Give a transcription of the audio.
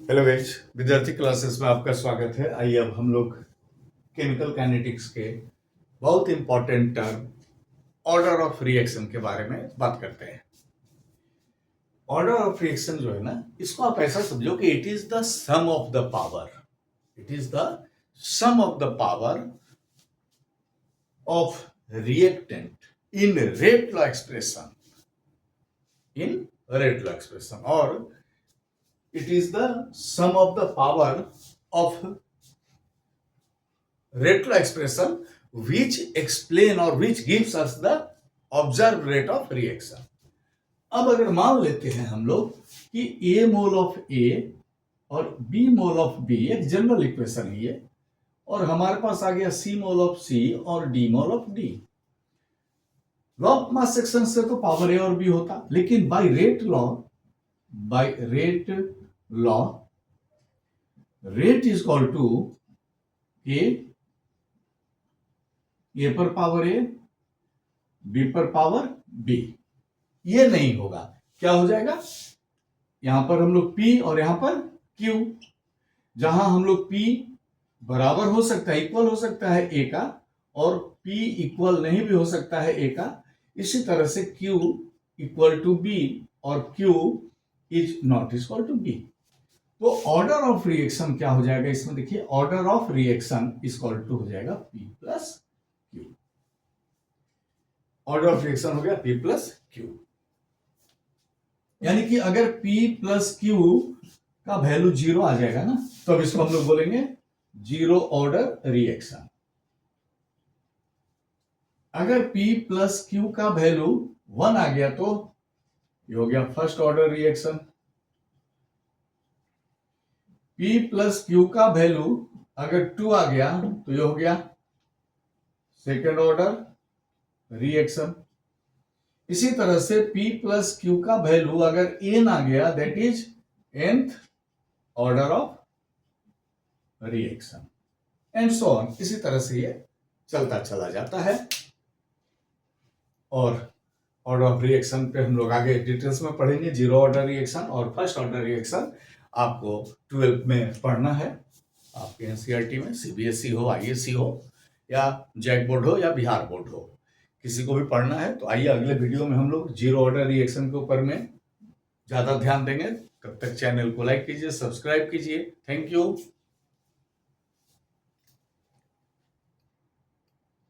Hello guys, विद्यार्थी classes में आपका स्वागत है। आइए अब हम लोग केमिकल काइनेटिक्स के बहुत important term order of reaction के बारे में बात करते हैं। ऑर्डर ऑफ रिएक्शन जो है ना, इसको आप ऐसा समझो कि it is the sum of the power. It is the sum of the power of reactant in rate law expression. In rate law expression, और it is the sum of the power of rate law expression which explain or which gives us the observed rate of reaction. अब अगर मान लेते हैं हम लोग कि A mole of A और B मोल ऑफ B एक जनरल इक्वेशन है ये, और हमारे पास आ गया C मोल ऑफ C और D mole of D। Law of mass action से तो पावर A और B होता, लेकिन by rate law rate is equal to A पर पावर ए, बी पर पावर बी। ये नहीं होगा, क्या हो जाएगा? यहां पर हम लोग P और यहां पर Q, जहां हम लोग P बराबर हो सकता है, इक्वल हो सकता है A का, और P इक्वल नहीं भी हो सकता है A का। इसी तरह से Q इक्वल टू B और Q is not equal to B। तो ऑर्डर ऑफ रिएक्शन क्या हो जाएगा इसमें? देखिए, order of reaction equal to हो जाएगा P plus Q। Order of reaction हो गया P प्लस Q, यानी कि अगर P प्लस Q का वैल्यू 0 आ जाएगा ना, तो अब इसको हम लोग बोलेंगे जीरो ऑर्डर रिएक्शन। अगर P प्लस Q का वैल्यू 1 आ गया तो ये हो गया first order reaction. P plus Q का वैल्यू अगर 2 आ गया तो ये हो गया सेकेंड ऑर्डर रिएक्शन। इसी तरह से P प्लस Q का वैल्यू अगर n आ गया, that is nth order of reaction, and so on. इसी तरह से ये चलता चला जाता है। और ऑर्डर ऑफ रिएक्शन पे हम लोग आगे डिटेल्स में पढ़ेंगे। जीरो ऑर्डर रिएक्शन और फर्स्ट ऑर्डर रिएक्शन आपको 12th में पढ़ना है, आपके एनसीईआरटी में। सीबीएसई हो, आईएससी हो, या जैक बोर्ड हो, या बिहार बोर्ड हो, किसी को भी पढ़ना है तो आइए अगले वीडियो में हम लोग जीरो ऑर्डर रिएक्शन के ऊपर में ज़्यादा ध्यान देंगे। तब तक चैनल को लाइक कीजिए, सब्सक्राइब कीजिए। Thank you.